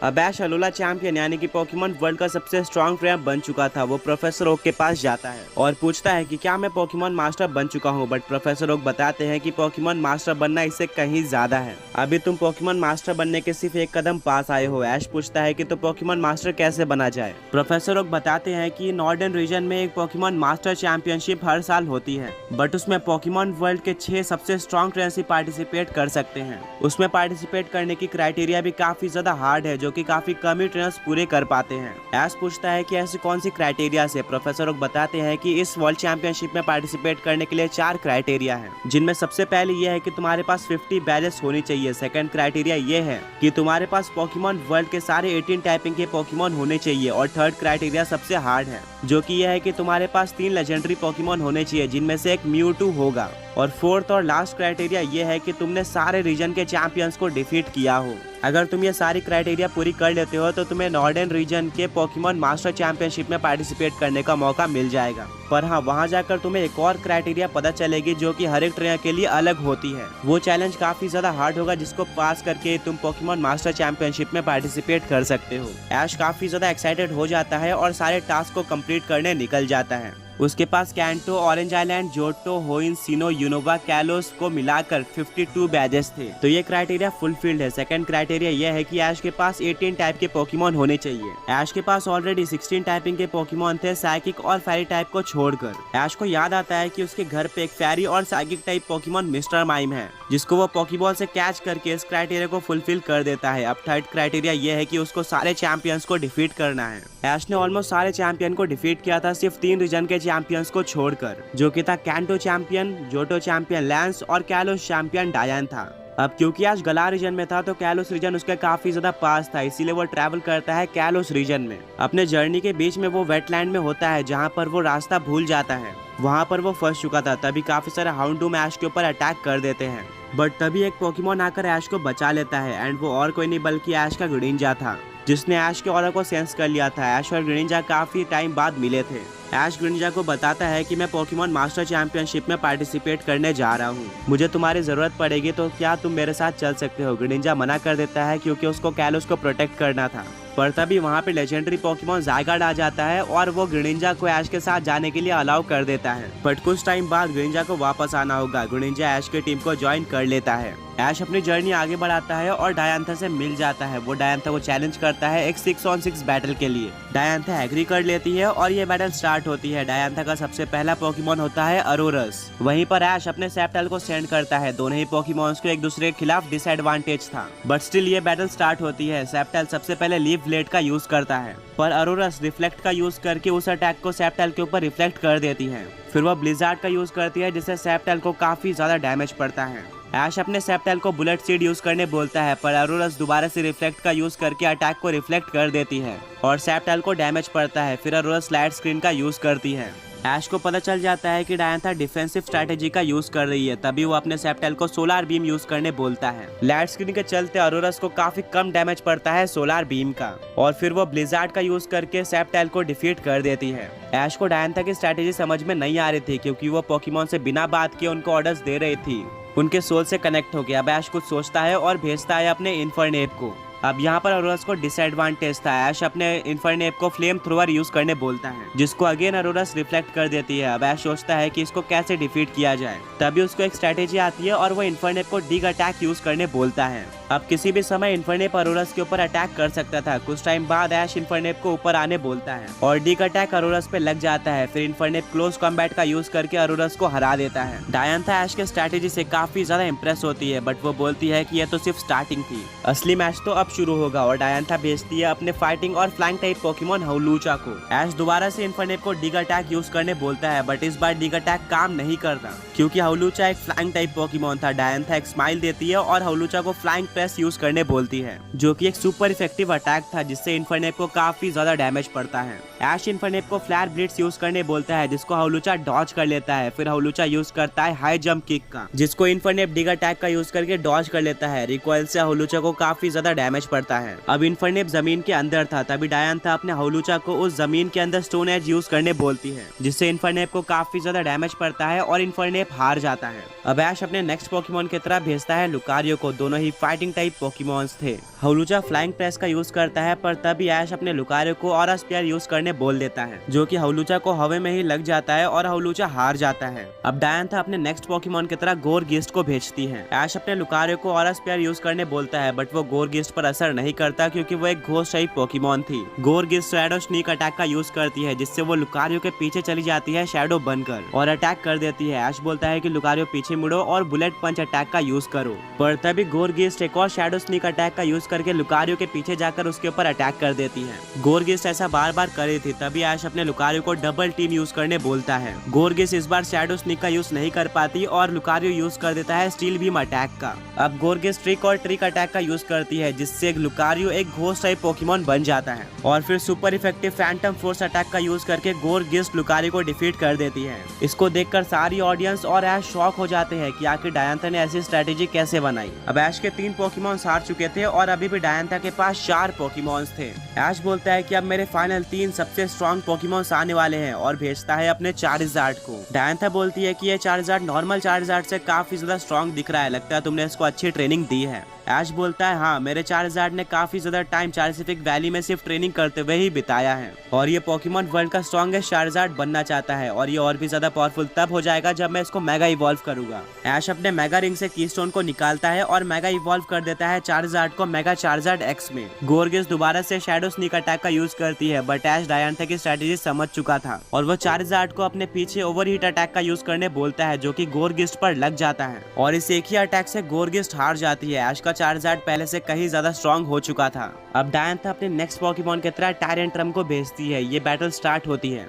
अब ऐश Alola champion यानी कि पोकेमॉन वर्ल्ड का सबसे स्ट्रॉन्ग ट्रेनर बन चुका था। वो प्रोफेसर ओक के पास जाता है और पूछता है कि क्या मैं पोकेमॉन मास्टर बन चुका हूँ, बट प्रोफेसर ओक बताते हैं कि पोकेमॉन मास्टर बनना इससे कहीं ज्यादा है। अभी तुम पोकेमॉन मास्टर बनने के सिर्फ एक कदम पास आए हो। ऐश पूछता है कि तो पोकेमॉन मास्टर कैसे बना जाए। प्रोफेसर ओक बताते हैं कि नॉर्दर्न रीजन में एक पोकेमॉन मास्टर चैंपियनशिप हर साल होती है, बट उसमें पोकेमॉन वर्ल्ड के 6 सबसे स्ट्रॉन्ग ट्रेनर्स ही पार्टिसिपेट कर सकते हैं। उसमें पार्टिसिपेट करने की क्राइटेरिया भी काफी ज्यादा हार्ड है, जो कि काफी कम ही ट्रेनर्स पूरे कर पाते हैं। ऐश पूछता है कि ऐसी कौन सी क्राइटेरिया से। प्रोफेसर ओक बताते हैं कि इस वर्ल्ड चैंपियनशिप में पार्टिसिपेट करने के लिए 4 क्राइटेरिया हैं, जिनमें सबसे पहले यह है कि तुम्हारे पास 50 बैजेस होनी चाहिए। सेकंड क्राइटेरिया ये है कि तुम्हारे पास पोकेमॉन वर्ल्ड के सारे 18 टाइपिंग के पोकेमॉन होने चाहिए। और थर्ड क्राइटेरिया सबसे हार्ड है, जो कि यह है कि तुम्हारे पास 3 लेजेंडरी पोकेमॉन होने चाहिए, जिनमें से एक म्यूटू होगा। और फोर्थ और लास्ट क्राइटेरिया ये है कि तुमने सारे रीजन के चैंपियंस को डिफीट किया हो। अगर तुम ये सारी क्राइटेरिया पूरी कर लेते हो तो तुम्हें नॉर्दर्न रीजन के पोकेमॉन मास्टर चैंपियनशिप में पार्टिसिपेट करने का मौका मिल जाएगा। पर हाँ, वहाँ जाकर तुम्हें एक और क्राइटेरिया पता चलेगी, जो कि हर एक ट्रेनर के लिए अलग होती है। वो चैलेंज काफी ज्यादा हार्ड होगा, जिसको पास करके तुम पोकेमॉन मास्टर चैंपियनशिप में पार्टिसिपेट कर सकते हो। ऐश काफी ज्यादा एक्साइटेड हो जाता है और सारे टास्क को कंप्लीट करने निकल जाता है। उसके पास कैंटो, ऑरेंज आइलैंड, जोटो, होइन, सिनो, यूनोवा, कैलोस को मिलाकर 52 बैजेस थे। तो ये क्राइटेरिया फुलफिल्ड है। सेकंड क्राइटेरिया यह है कि ऐश के पास 18 टाइप के पोकेमॉन होने चाहिए। ऐश के पास ऑलरेडी 16 टाइपिंग के पोकेमॉन थे, साइकिक और फेरी टाइप को छोड़कर। ऐश को याद आता है कि उसके घर पे एक फेरी और psychic type Pokemon mister mime है, जिसको वो पोकेबॉल से कैच करके इस क्राइटेरिया को फुलफिल कर देता है। अब थर्ड क्राइटेरिया यह है कि उसको सारे चैंपियंस को डिफीट करना है। ऐश ने ऑलमोस्ट सारे चैंपियन को डिफीट किया था, सिर्फ 3 रीजन के चैंपियंस को छोड़कर, जो कि था canto champion, Johto champion lens और कैलोस चैंपियन डायन था। अब क्योंकि आज गला रीजन में था तो कैलोस रीजन उसके काफी ज्यादा पास था, इसीलिए वो ट्रैवल करता है कैलोस रीजन में। अपने जर्नी के बीच में वो वेटलैंड में होता है, जहाँ पर वो रास्ता भूल जाता है। वहाँ पर वो फंस चुका था, तभी काफी सारे हाउंडूम ऐश के ऊपर अटैक कर देते हैं। बट तभी एक पोकेमॉन आकर ऐश को बचा लेता है, एंड वो और कोई नहीं बल्कि ऐश का ग्रीनिंजा था, जिसने ऐश के ऑरा को सेंस कर लिया था। ऐश और ग्रीनिंजा काफी टाइम बाद मिले थे। ऐश ग्रीनिंजा को बताता है कि मैं पोकेमॉन मास्टर चैंपियनशिप में पार्टिसिपेट करने जा रहा हूँ, मुझे तुम्हारी जरूरत पड़ेगी, तो क्या तुम मेरे साथ चल सकते हो। ग्रीनिंजा मना कर देता है क्योंकि उसको कैलोस को प्रोटेक्ट करना था। पर तभी वहाँ पे लेजेंडरी पोकेमॉन ज़ायगार्ड आ जाता है और वो ग्रीनिंजा को ऐश के साथ जाने के लिए अलाउ कर देता है। बट कुछ टाइम बाद ग्रीनिंजा को वापस आना होगा। ग्रीनिंजा ऐश की टीम को ज्वाइन कर लेता है। ऐश अपनी जर्नी आगे बढ़ाता है और डायंथा से मिल जाता है। वो डायंथा को चैलेंज करता है एक 6-on-6 बैटल के लिए। डायंथा एग्री कर लेती है और ये बैटल स्टार्ट होती है। डायंथा का सबसे पहला पोकेमॉन होता है अरोरस। वहीं पर ऐश अपने सेप्टल को सेंड करता है। दोनों ही पोकेमॉन्स को एक दूसरे के खिलाफ डिसएडवांटेज था, बट स्टिल ये बैटल स्टार्ट होती है। सेप्टल सबसे पहले लीफ ब्लेड का यूज करता है, पर अरोरस रिफ्लेक्ट का यूज करके उस अटैक को सेप्टल के ऊपर रिफ्लेक्ट कर देती है। फिर वह ब्लिजार्ड का यूज करती है, जिससे सेप्टल को काफी ज्यादा डैमेज पड़ता है। ऐश अपने सेप्टल को बुलेट सीड यूज करने बोलता है, पर अरोरस दोबारा से रिफ्लेक्ट का यूज करके अटैक को रिफ्लेक्ट कर देती है और सेप्टल को डैमेज पड़ता है। फिर अरोरस लाइट स्क्रीन का यूज करती है। ऐश को पता चल जाता है कि डायंथा डिफेंसिव स्ट्रैटेजी का यूज कर रही है, तभी वो अपने सेप्टल को सोलार बीम यूज करने बोलता है। लाइट स्क्रीन के चलते अरोरस को काफी कम डैमेज पड़ता है सोलार बीम का, और फिर वो ब्लिजार्ड का यूज करके सेप्टल को डिफीट कर देती है। ऐश को डायंथा की स्ट्रैटेजी समझ में नहीं आ रही थी, क्योंकि वो पोकेमॉन से बिना बात किए उनको ऑर्डर्स दे रही थी। उनके सोल से कनेक्ट हो गया। अब ऐश कुछ सोचता है और भेजता है अपने इन्फर्नेप को। अब यहाँ पर अरोरस को डिसएडवांटेज था। ऐश अपने इन्फर्नेप को फ्लेम थ्रोवर यूज करने बोलता है, जिसको अगेन अरोरस रिफ्लेक्ट कर देती है। अब ऐश सोचता है कि इसको कैसे डिफीट किया जाए, तभी उसको एक स्ट्रैटेजी आती है और वो इन्फर्नेप को डिग अटैक यूज करने बोलता है। अब किसी भी समय इन्फर्नेप अरोरस के ऊपर अटैक कर सकता था। कुछ टाइम बाद ऐश इन्फर्नेप को ऊपर आने बोलता है और डिग अटैक अरोरस पे लग जाता है। फिर इन्फर्नेप क्लोज कॉम्बैट का यूज करके अरोरस को हरा देता है। डायंथा ऐश के स्ट्रैटेजी से काफी ज्यादा इंप्रेस होती है, बट वो बोलती है कि यह तो सिर्फ स्टार्टिंग थी, असली मैच तो अब शुरू होगा। और डायंथा भेजती है अपने फाइटिंग और फ्लाइंग टाइप पोकेमॉन हौलूचा को। ऐश दोबारा से इन्फर्नेप को डिग अटैक यूज करने बोलता है, बट इस बार डिग अटैक काम नहीं करता, क्योंकि हौलूचा एक फ्लाइंग टाइप पोकेमॉन था। डायंथा एक स्माइल देती है और हौलूचा को फ्लाइंग प्रेस यूज करने बोलती है, जो कि एक सुपर इफेक्टिव अटैक था, जिससे इन्फर्नेप को काफी ज्यादा डैमेज पड़ता है। ऐश इन्फर्नेप को फ्लैर ब्लिट्स यूज करने बोलता है, जिसको हौलूचा डॉज कर लेता है। फिर हौलूचा यूज करता है हाई जंप किक का, जिसको इन्फर्नेप डिग अटैक का यूज करके डॉज कर लेता है। रिकॉइल से हौलूचा को काफी ज्यादा डैमेज डैमेज पड़ता है। अब इन्फर्नेप जमीन के अंदर था, तभी डायंथा अपने हौलूचा को उस जमीन के अंदर स्टोन एज यूज करने बोलती है, जिससे इन्फर्नेप को काफी ज्यादा डैमेज पड़ता है और इन्फर्नेप हार जाता है। अब ऐश अपने नेक्स्ट पोकेमॉन की तरफ भेजता है लुकारियो को। दोनों ही फाइटिंग टाइप पोकेमॉन्स थे। हौलूचा फ्लाइंग प्रेस का यूज करता है, पर तभी ऐश अपने लुकारियो को ऑरा स्पेयर यूज करने बोल देता है, जो कि हौलूचा को हवा में ही लग जाता है और हौलूचा हार जाता है। अब डायंथा अपने नेक्स्ट पोकेमॉन की तरह गोरगिस्ट को भेजती है। ऐश अपने लुकारियो को ऑरा स्पेयर यूज करने बोलता है, बट वो गोरगिस्ट पर असर नहीं करता क्योंकि वो एक घोस्ट टाइप पोकेमॉन थी। गोरगिस्ट शैडो स्नीक अटैक का यूज करती है, जिससे वो लुकारियो के पीछे चली जाती है शैडो बनकर और अटैक कर देती है। ऐश बोलता है कि लुकारियो पीछे मुड़ो और बुलेट पंच अटैक का यूज करो, पर तभी गोरगिस्ट एक और शैडो स्नीक अटैक का यूज करके लुकारियो के पीछे जाकर उसके ऊपर अटैक कर देती है। गोरगिस्ट ऐसा बार बार कर रही थी, तभी ऐश अपने लुकारियो को डबल टीम यूज करने बोलता है। गोरगिस्ट इस बार शैडो स्नीक का यूज नहीं कर पाती और लुकारियो यूज कर देता है स्टील बीम अटैक का। अब गोरगिस्ट ट्रिक और ट्रिक अटैक का यूज करती है, जिससे लुकारियो एक घोस्ट टाइप पोकेमॉन बन जाता है और फिर super effective Phantom force attack का यूज करके गोरगिस्ट लुकारियो को डिफीट कर देती है। इसको देखकर सारी ऑडियंस और ऐश शॉक हो जाते हैं कि आखिर डायंथा ने ऐसी स्ट्रेटेजी कैसे बनाई। अब ऐश के 3 पोकेमॉन्स हार चुके थे और अभी भी डायंथा के पास 4 पोकेमॉन्स थे। ऐश बोलता है कि अब मेरे फाइनल 3 सबसे स्ट्रॉन्ग पोकेमॉन्स आने वाले हैं और भेजता है अपने चार्जर्ड को। डायंथा बोलती है कि ये चार्जर्ड नॉर्मल चार्जर्ड से काफी ज्यादा स्ट्रॉन्ग दिख रहा है, लगता है तुमने इसको अच्छी ट्रेनिंग दी है। ऐश बोलता है हाँ, मेरे चार्जर्ड ने काफी ज्यादा टाइम चार्सिफिक वैली में सिर्फ ट्रेनिंग करते हुए ही बिताया है और ये पोकेमॉन वर्ल्ड का स्ट्रॉन्गेस्ट चार्जर्ड बनना चाहता है और ये और भी ज्यादा पावरफुल तब हो जाएगा जब मैं इसको मेगा इवॉल्व करूंगा। ऐश अपने मेगा रिंग से कीस्टोन को निकालता है और मेगा इवॉल्व कर देता है चार्जर्ड को मेगा चार्जर्ड एक्स में। गोरगिस्ट दोबारा से शैडो स्नीक अटैक का यूज करती है, बट ऐश डायंथा की स्ट्रेटेजी समझ चुका था और वो चार्जर्ड को अपने पीछे ओवरहीट अटैक का यूज करने बोलता है, जो कि गोरगिस्ट पर लग जाता है और इस एक ही अटैक से गोरगिस्ट हार जाती है। ऐश का चार्जर्ड पहले से कहीं ज्यादा स्ट्रॉन्ग हो चुका था। अब डायंथा अपने नेक्स्ट पोकेमॉन की तरह टायरेंट्रम को भेजती है। ये बैटल स्टार्ट होती है।